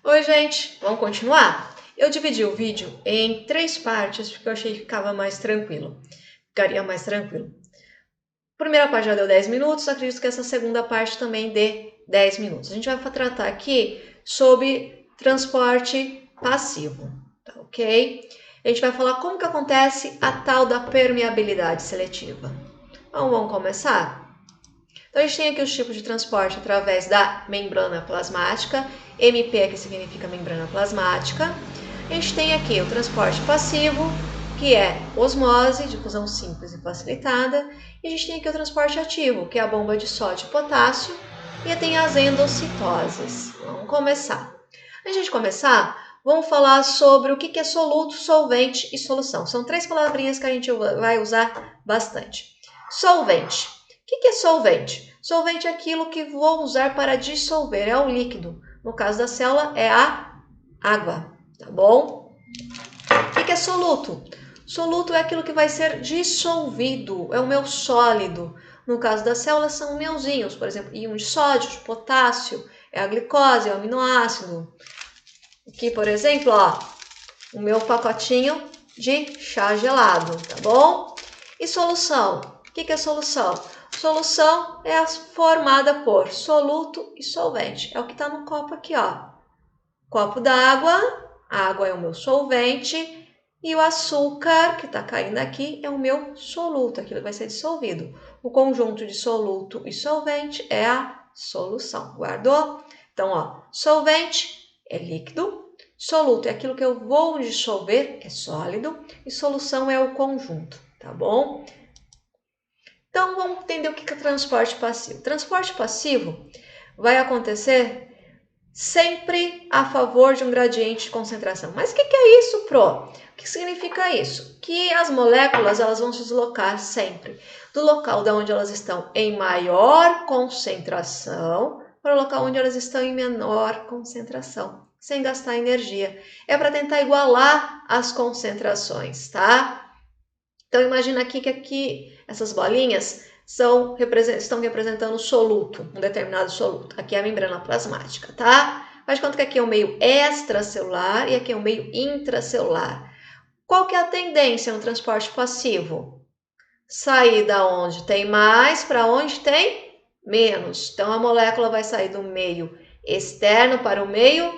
Oi, gente! Vamos continuar? Eu dividi o vídeo em 3 partes porque eu achei que ficava mais tranquilo. Ficaria mais tranquilo. A primeira parte já deu 10 minutos, acredito que essa segunda parte também dê 10 minutos. A gente vai tratar aqui sobre transporte passivo, tá ok? A gente vai falar como que acontece a tal da permeabilidade seletiva. Então, vamos começar? Então, a gente tem aqui os tipos de transporte através da membrana plasmática, MP, que significa membrana plasmática. A gente tem aqui o transporte passivo, que é osmose, difusão simples e facilitada. E a gente tem aqui o transporte ativo, que é a bomba de sódio e potássio. E tem as endocitoses. Vamos começar. Antes de começar, vamos falar sobre o que é soluto, solvente e solução. São 3 palavrinhas que a gente vai usar bastante. Solvente. O que é solvente? Solvente é aquilo que vou usar para dissolver, é o líquido. No caso da célula, é a água, tá bom? O que é soluto? Soluto é aquilo que vai ser dissolvido, é o meu sólido. No caso das células, são meus íons, por exemplo, íon de sódio, de potássio, é a glicose, é o aminoácido. Aqui, por exemplo, ó, o meu pacotinho de chá gelado, tá bom? E solução? O que é solução? Solução é formada por soluto e solvente. É o que está no copo aqui, ó. Copo d'água, a água é o meu solvente e o açúcar que está caindo aqui é o meu soluto, aquilo vai ser dissolvido. O conjunto de soluto e solvente é a solução. Guardou? Então, ó, solvente é líquido, soluto é aquilo que eu vou dissolver, é sólido, e solução é o conjunto, tá bom? Então, vamos entender o que é transporte passivo. Transporte passivo vai acontecer sempre a favor de um gradiente de concentração. Mas o que é isso, Pro? O que significa isso? Que as moléculas elas vão se deslocar sempre do local de onde elas estão em maior concentração para o local onde elas estão em menor concentração, sem gastar energia. É para tentar igualar as concentrações, tá? Então, imagina aqui que essas bolinhas estão representando soluto, um determinado soluto. Aqui é a membrana plasmática, tá? Faz de conta que aqui é o meio extracelular e aqui é o meio intracelular. Qual que é a tendência no transporte passivo? Sair da onde tem mais para onde tem menos. Então, a molécula vai sair do meio externo para o meio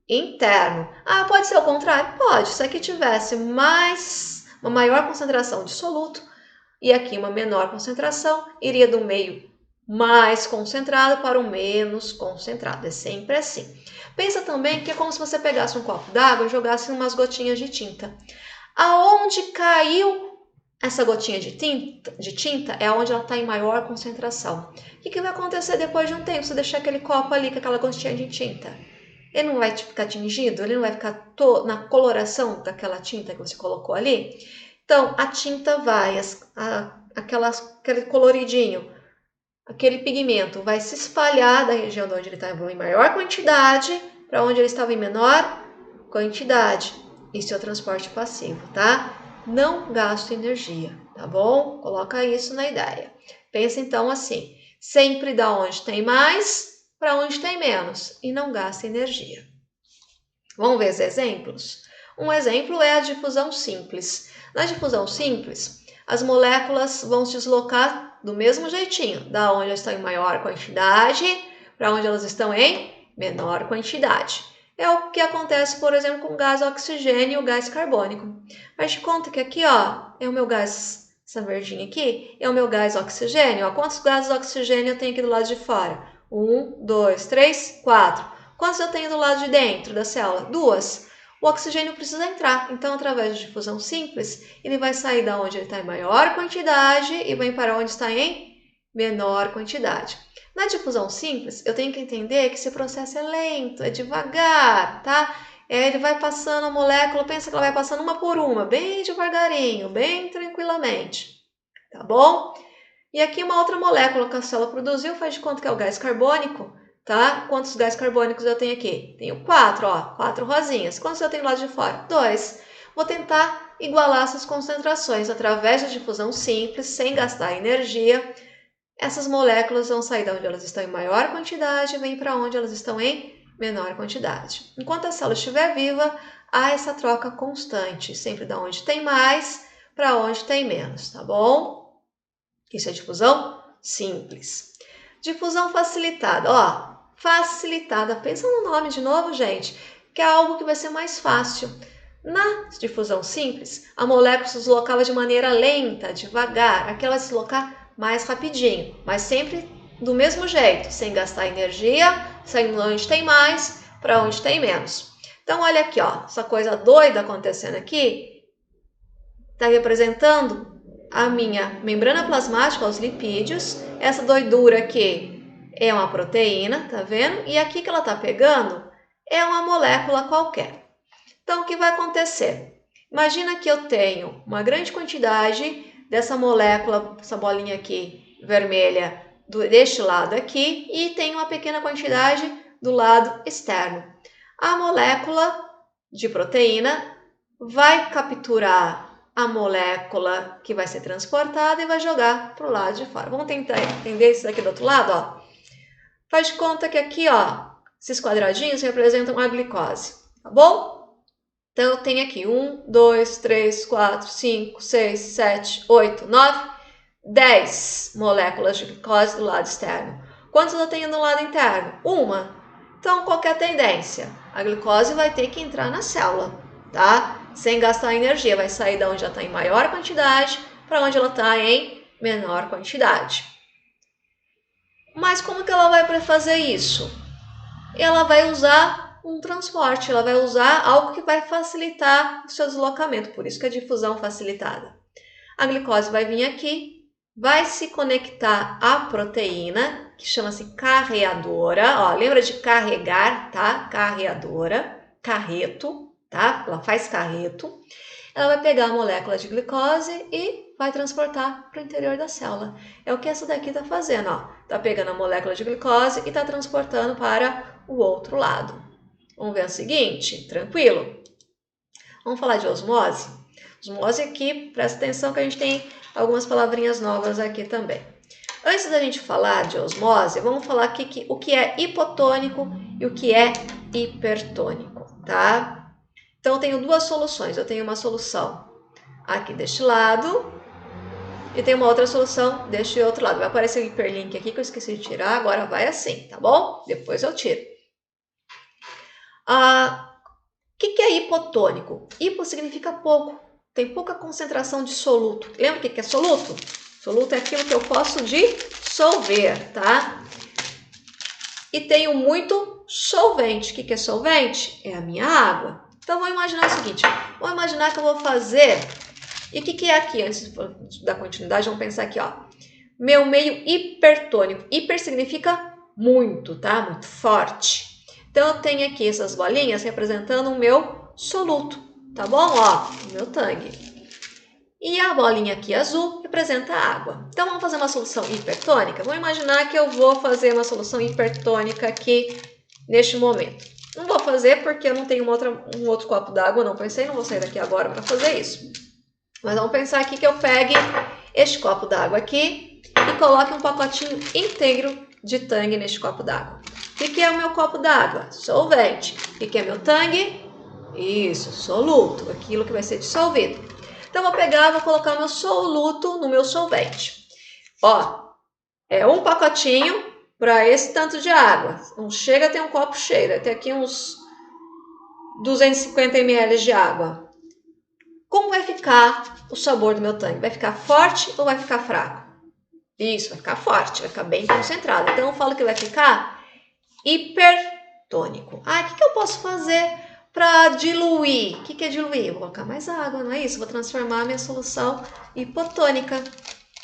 interno. Ah, pode ser o contrário? Pode. Se aqui tivesse uma maior concentração de soluto e aqui uma menor concentração, iria do meio mais concentrado para o menos concentrado. É sempre assim. Pensa também que é como se você pegasse um copo d'água e jogasse umas gotinhas de tinta. Aonde caiu essa gotinha de tinta é onde ela está em maior concentração. O que vai acontecer depois de um tempo? Você deixar aquele copo ali com aquela gotinha de tinta? Ele não vai ficar tingido? Ele não vai ficar na coloração daquela tinta que você colocou ali? Então, a tinta vai, aquele coloridinho, aquele pigmento vai se espalhar da região onde ele estava em maior quantidade para onde ele estava em menor quantidade. Isso é o transporte passivo, tá? Não gasto energia, tá bom? Coloca isso na ideia. Pensa então assim, sempre da onde tem mais para onde tem menos e não gasta energia. Vamos ver os exemplos? Um exemplo é a difusão simples. Na difusão simples, as moléculas vão se deslocar do mesmo jeitinho, da onde elas estão em maior quantidade para onde elas estão em menor quantidade. É o que acontece, por exemplo, com o gás oxigênio e o gás carbônico. Faz de conta que aqui, ó, é o meu gás, essa verdinha aqui, é o meu gás oxigênio. Ó, quantos gases oxigênio eu tenho aqui do lado de fora? 1, 2, 3, 4. Quantos eu tenho do lado de dentro da célula? 2. O oxigênio precisa entrar, então, através de difusão simples, ele vai sair da onde ele está em maior quantidade e vai para onde está em menor quantidade. Na difusão simples, eu tenho que entender que esse processo é lento, é devagar, tá? Ele vai passando a molécula, pensa que ela vai passando uma por uma, bem devagarinho, bem tranquilamente, tá bom? E aqui uma outra molécula que a célula produziu, faz de conta que é o gás carbônico, tá? Quantos gás carbônicos eu tenho aqui? Tenho 4, ó, 4 rosinhas. Quantos eu tenho lá de fora? 2. Vou tentar igualar essas concentrações através da difusão simples, sem gastar energia. Essas moléculas vão sair de onde elas estão em maior quantidade e vêm para onde elas estão em menor quantidade. Enquanto a célula estiver viva, há essa troca constante, sempre da onde tem mais para onde tem menos, tá bom? Isso é difusão simples. Difusão facilitada, ó, facilitada, pensa no nome de novo, gente, que é algo que vai ser mais fácil. Na difusão simples, a molécula se deslocava de maneira lenta, devagar, aqui ela vai se deslocar mais rapidinho, mas sempre do mesmo jeito, sem gastar energia, saindo onde tem mais para onde tem menos. Então, olha aqui, ó, essa coisa doida acontecendo aqui, está representando a minha membrana plasmática, os lipídios. Essa doidura aqui é uma proteína, tá vendo? E aqui que ela está pegando é uma molécula qualquer. Então, o que vai acontecer? Imagina que eu tenho uma grande quantidade dessa molécula, essa bolinha aqui vermelha, deste lado aqui, e tem uma pequena quantidade do lado externo. A molécula de proteína vai capturar a molécula que vai ser transportada e vai jogar para o lado de fora. Vamos tentar entender isso daqui do outro lado, ó. Faz de conta que aqui, ó, esses quadradinhos representam a glicose, tá bom? Então, eu tenho aqui 1, 2, 3, 4, 5, 6, 7, 8, 9, 10 moléculas de glicose do lado externo. Quantas eu tenho no lado interno? Uma. Então, qual que é a tendência? A glicose vai ter que entrar na célula, tá? Sem gastar energia, vai sair da onde ela está em maior quantidade para onde ela está em menor quantidade. Mas como que ela vai fazer isso? Ela vai usar um transporte, ela vai usar algo que vai facilitar o seu deslocamento, por isso que é difusão facilitada. A glicose vai vir aqui, vai se conectar à proteína, que chama-se carreadora, ó, lembra de carregar, tá? Carreadora, carreto, tá? Ela faz carreto. Ela vai pegar a molécula de glicose e vai transportar para o interior da célula. É o que essa daqui está fazendo, ó. Está pegando a molécula de glicose e está transportando para o outro lado. Vamos ver o seguinte, tranquilo? Vamos falar de osmose? Osmose aqui, presta atenção que a gente tem algumas palavrinhas novas aqui também. Antes da gente falar de osmose, vamos falar aqui o que é hipotônico e o que é hipertônico, tá? Então, eu tenho duas soluções. Eu tenho uma solução aqui deste lado e tenho uma outra solução deste outro lado. Vai aparecer um hiperlink aqui que eu esqueci de tirar, agora vai assim, tá bom? Depois eu tiro. O que é hipotônico? Hipo significa pouco, tem pouca concentração de soluto. Lembra o que é soluto? Soluto é aquilo que eu posso dissolver, tá? E tenho muito solvente. O que é solvente? É a minha água. Então, vou imaginar o seguinte, vou imaginar que eu vou fazer, e o que é aqui, antes da continuidade, vamos pensar aqui, ó, meu meio hipertônico, hiper significa muito, tá, muito forte, então eu tenho aqui essas bolinhas representando o meu soluto, tá bom, ó, o meu tangue, e a bolinha aqui azul representa a água, então vamos fazer uma solução hipertônica, vamos imaginar que eu vou fazer uma solução hipertônica aqui neste momento. Não vou fazer porque eu não tenho um outro copo d'água, não pensei, não vou sair daqui agora para fazer isso. Mas vamos pensar aqui que eu pegue este copo d'água aqui e coloque um pacotinho inteiro de tangue neste copo d'água. O que é o meu copo d'água? Solvente. O que é meu tangue? Isso, soluto, aquilo que vai ser dissolvido. Então, eu vou pegar e vou colocar o meu soluto no meu solvente. Ó, é um pacotinho para esse tanto de água. Não chega a ter um copo cheio, vai ter aqui uns 250 ml de água. Como vai ficar o sabor do meu tangue? Vai ficar forte ou vai ficar fraco? Isso, vai ficar forte, vai ficar bem concentrado. Então, eu falo que vai ficar hipertônico. O que eu posso fazer para diluir? O que é diluir? Eu vou colocar mais água, não é isso? Vou transformar a minha solução hipotônica.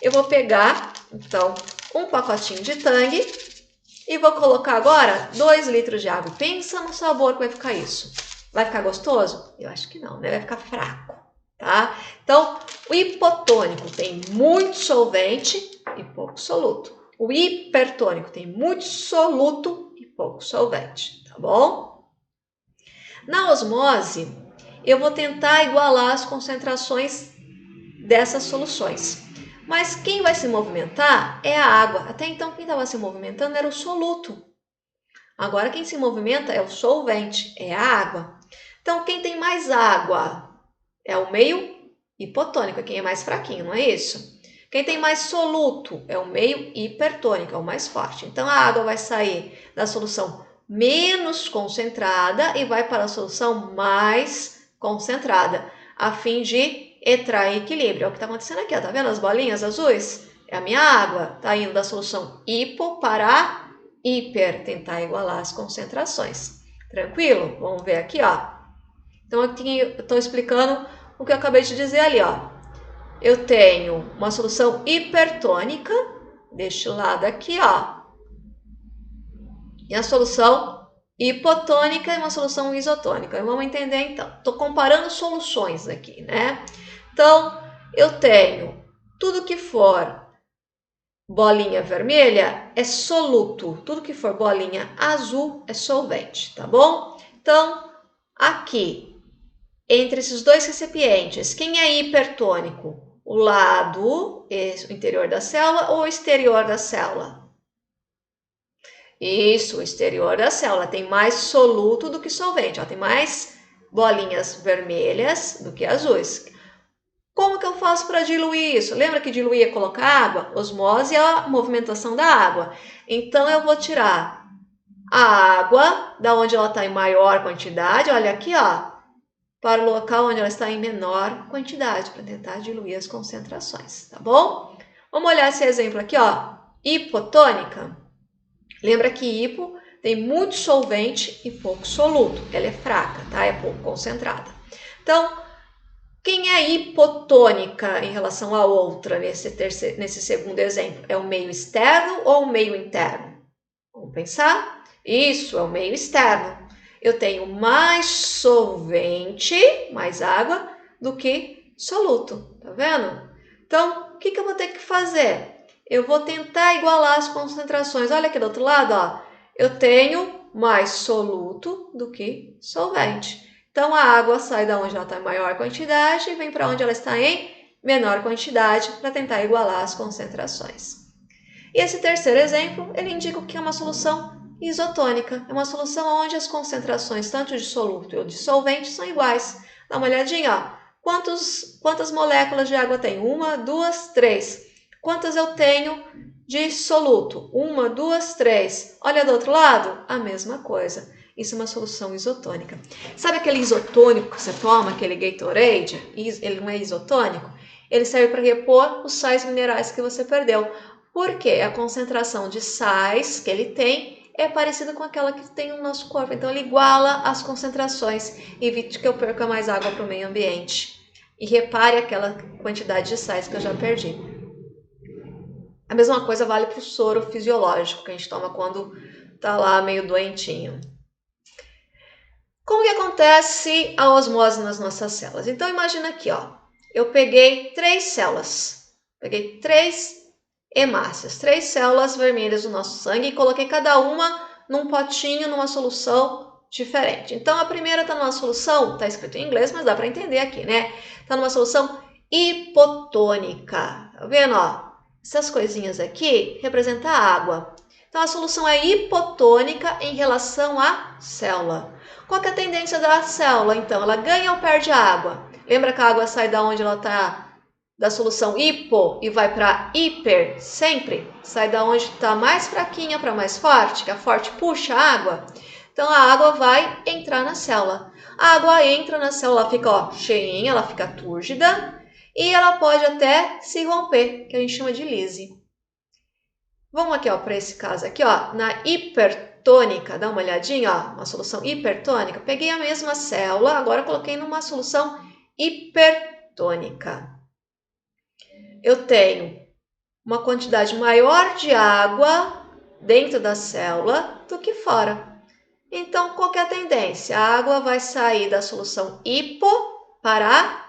Eu vou pegar, então, um pacotinho de tangue e vou colocar agora 2 litros de água. Pensa no sabor que vai ficar isso. Vai ficar gostoso? Eu acho que não, né? Vai ficar fraco, tá? Então, o hipotônico tem muito solvente e pouco soluto. O hipertônico tem muito soluto e pouco solvente, tá bom? Na osmose, eu vou tentar igualar as concentrações dessas soluções. Mas quem vai se movimentar é a água. Até então, quem estava se movimentando era o soluto. Agora quem se movimenta é o solvente, é a água. Então quem tem mais água é o meio hipotônico, quem é mais fraquinho, não é isso? Quem tem mais soluto é o meio hipertônico, é o mais forte. Então a água vai sair da solução menos concentrada e vai para a solução mais concentrada, a fim de entrar em equilíbrio. É o que está acontecendo aqui, ó. Tá vendo as bolinhas azuis? É a minha água, está indo da solução hipo para a hiper, tentar igualar as concentrações. Tranquilo? Vamos ver aqui, ó. Então aqui eu estou explicando o que eu acabei de dizer ali, ó. Eu tenho uma solução hipertônica deste lado aqui, ó. E a solução hipotônica e uma solução isotônica. Vamos entender então. Estou comparando soluções aqui, né? Então, eu tenho tudo que for bolinha vermelha é soluto, tudo que for bolinha azul é solvente, tá bom? Então, aqui, entre esses dois recipientes, quem é hipertônico? O lado interior da célula ou o exterior da célula? Isso, o exterior da célula tem mais soluto do que solvente, ó, tem mais bolinhas vermelhas do que azuis. Como que eu faço para diluir isso? Lembra que diluir é colocar água? Osmose é a movimentação da água. Então eu vou tirar a água da onde ela está em maior quantidade, olha aqui, ó, para o local onde ela está em menor quantidade, para tentar diluir as concentrações, tá bom? Vamos olhar esse exemplo aqui, ó, hipotônica. Lembra que hipo tem muito solvente e pouco soluto, ela é fraca, tá? É pouco concentrada. Então, quem é hipotônica em relação à outra nesse segundo exemplo? É o meio externo ou o meio interno? Vamos pensar? Isso, é o meio externo. Eu tenho mais solvente, mais água, do que soluto, tá vendo? Então, o que eu vou ter que fazer? Eu vou tentar igualar as concentrações. Olha aqui do outro lado, ó. Eu tenho mais soluto do que solvente. Então, a água sai da onde ela está em maior quantidade e vem para onde ela está em menor quantidade para tentar igualar as concentrações. E esse terceiro exemplo, ele indica que é uma solução isotônica. É uma solução onde as concentrações tanto de soluto ou de solvente são iguais. Dá uma olhadinha, ó. Quantas moléculas de água tem? 1, 2, 3. Quantas eu tenho de soluto? 1, 2, 3. Olha do outro lado, a mesma coisa. Isso é uma solução isotônica. Sabe aquele isotônico que você toma, aquele Gatorade? Ele não é isotônico? Ele serve para repor os sais minerais que você perdeu. Porque a concentração de sais que ele tem é parecida com aquela que tem no nosso corpo. Então, ele iguala as concentrações e evite que eu perca mais água para o meio ambiente. E repare aquela quantidade de sais que eu já perdi. A mesma coisa vale para o soro fisiológico que a gente toma quando está lá meio doentinho. Como que acontece a osmose nas nossas células? Então, imagina aqui, ó. Eu peguei 3 células. Peguei 3 hemácias, 3 células vermelhas do nosso sangue e coloquei cada uma num potinho, numa solução diferente. Então, a primeira está numa solução, está escrito em inglês, mas dá para entender aqui, né? Está numa solução hipotônica. Tá vendo, ó? Essas coisinhas aqui representam a água. Então, a solução é hipotônica em relação à célula. Qual que é a tendência da célula, então? Ela ganha ou perde água? Lembra que a água sai da onde ela está? Da solução hipo e vai para hiper, sempre. Sai da onde está mais fraquinha para mais forte, que a forte puxa a água. Então, a água vai entrar na célula. A água entra na célula, ela fica ó, cheinha, ela fica túrgida e ela pode até se romper, que a gente chama de lise. Vamos aqui para esse caso aqui, ó, na hipertônica, dá uma olhadinha, ó, uma solução hipertônica. Peguei a mesma célula, agora coloquei numa solução hipertônica. Eu tenho uma quantidade maior de água dentro da célula do que fora. Então, qual que é a tendência? A água vai sair da solução hipo para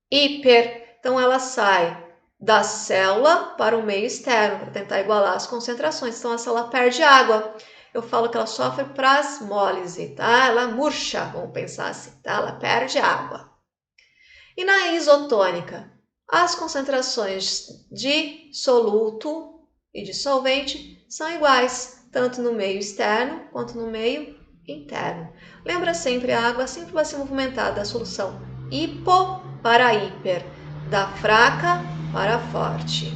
hiper. Então, ela sai da célula para o meio externo, para tentar igualar as concentrações. Então, a célula perde água. Eu falo que ela sofre plasmólise, tá? Ela murcha, vamos pensar assim, tá? Ela perde água. E na isotônica? As concentrações de soluto e de solvente são iguais. tanto no meio externo quanto no meio interno. Lembra sempre, a água sempre vai se movimentar da solução hipo para hiper, da fraca para forte.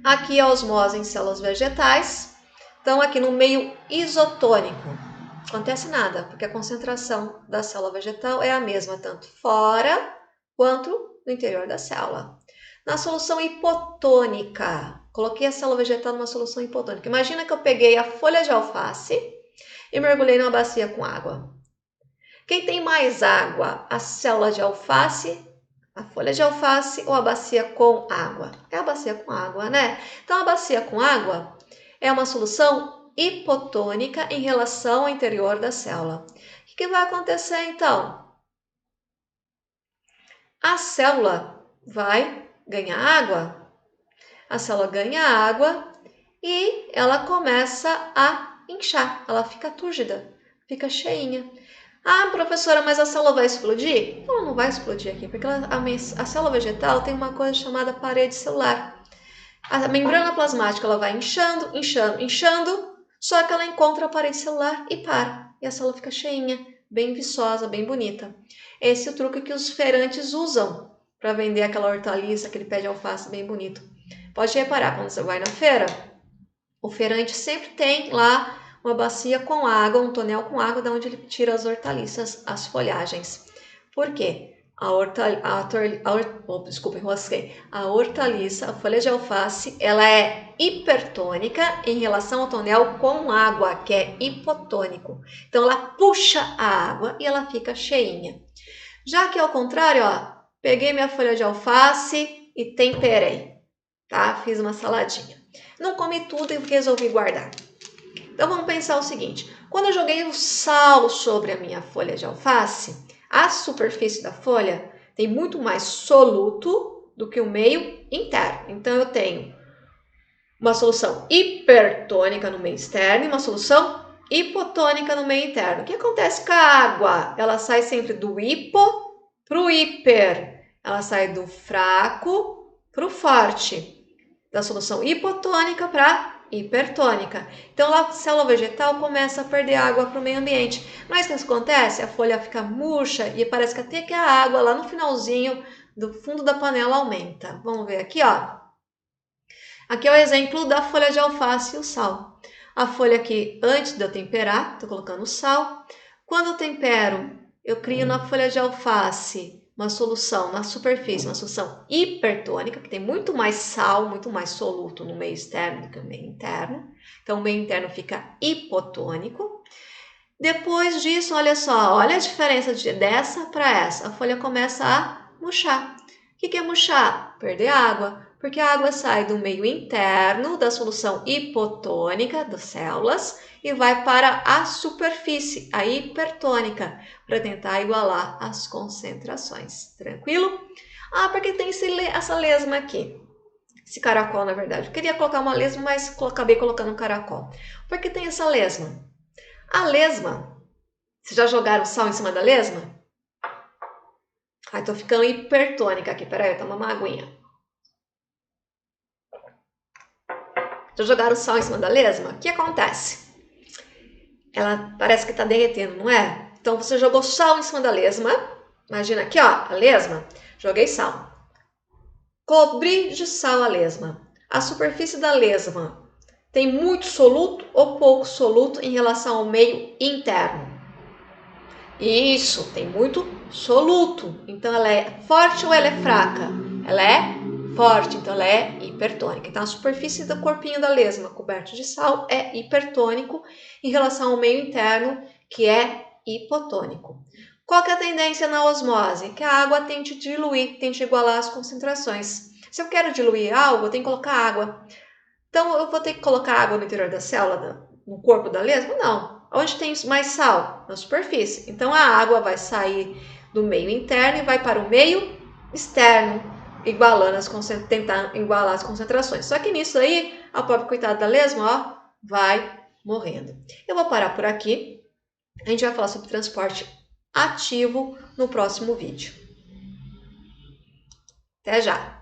Aqui a osmose em células vegetais. Então, aqui no meio isotônico, não acontece nada, porque a concentração da célula vegetal é a mesma, tanto fora quanto no interior da célula. Na solução hipotônica, coloquei a célula vegetal numa solução hipotônica. Imagina que eu peguei a folha de alface e mergulhei numa bacia com água. Quem tem mais água, a célula de alface, a folha de alface ou a bacia com água? É a bacia com água, né? Então, a bacia com água é uma solução hipotônica em relação ao interior da célula. O que vai acontecer, então? A célula vai ganhar água. A célula ganha água e ela começa a inchar. Ela fica túrgida, fica cheinha. Ah, professora, mas a célula vai explodir? Ela não vai explodir aqui, porque a célula vegetal tem uma coisa chamada parede celular. A membrana plasmática ela vai inchando, inchando, inchando, só que ela encontra a parede celular e para. E a célula fica cheinha, bem viçosa, bem bonita. Esse é o truque que os feirantes usam para vender aquela hortaliça, aquele pé de alface bem bonito. Pode reparar, quando você vai na feira, o feirante sempre tem lá uma bacia com água, um tonel com água, da onde ele tira as hortaliças, as folhagens. Por quê? A hortaliça, a folha de alface, ela é hipertônica em relação ao tonel com água, que é hipotônico. Então, ela puxa a água e ela fica cheinha. Já que ao contrário, ó, peguei minha folha de alface e temperei, tá? Fiz uma saladinha. Não comi tudo e resolvi guardar. Então, vamos pensar o seguinte. Quando eu joguei o sal sobre a minha folha de alface, a superfície da folha tem muito mais soluto do que o meio interno. Então, eu tenho uma solução hipertônica no meio externo e uma solução hipotônica no meio interno. O que acontece com a água? Ela sai sempre do hipo para o hiper. Ela sai do fraco para o forte. Da solução hipotônica para hipertônica. Então, a célula vegetal começa a perder água para o meio ambiente. Mas o que acontece? A folha fica murcha e parece que até que a água lá no finalzinho do fundo da panela aumenta. Vamos ver aqui, ó. Aqui é o exemplo da folha de alface e o sal. A folha aqui, antes de eu temperar, estou colocando o sal. Quando eu tempero, eu crio na folha de alface uma solução na superfície, uma solução hipertônica, que tem muito mais sal, muito mais soluto no meio externo do que no meio interno. Então, o meio interno fica hipotônico. Depois disso, olha só, olha a diferença dessa para essa. A folha começa a murchar. O que é murchar? Perder água, porque a água sai do meio interno da solução hipotônica das células e vai para a superfície, a hipertônica, para tentar igualar as concentrações. Tranquilo? Ah, porque tem essa lesma aqui. Esse caracol, na verdade. Eu queria colocar uma lesma, mas acabei colocando um caracol. Por que tem essa lesma? A lesma, vocês já jogaram sal em cima da lesma? Ai, tô ficando hipertônica aqui. Peraí, eu tomo uma aguinha. Já jogaram sal em cima da lesma? O que acontece? Ela parece que está derretendo, não é? Então, você jogou sal em cima da lesma. Imagina aqui, ó, a lesma. Joguei sal. Cobri de sal a lesma. A superfície da lesma tem muito soluto ou pouco soluto em relação ao meio interno? Isso, tem muito soluto. Então, ela é forte ou ela é fraca? Ela é forte, então ela é hipertônica. Então, a superfície do corpinho da lesma coberto de sal é hipertônico em relação ao meio interno, que é hipotônico. Qual que é a tendência na osmose? Que a água tende a diluir, tende a igualar as concentrações. Se eu quero diluir algo, eu tenho que colocar água. Então, eu vou ter que colocar água no interior da célula, no corpo da lesma? Não. Onde tem mais sal? Na superfície. Então, a água vai sair do meio interno e vai para o meio externo, tentando igualar as concentrações. Só que nisso aí, a pobre coitada da lesma, ó, vai morrendo. Eu vou parar por aqui. A gente vai falar sobre transporte ativo no próximo vídeo. Até já!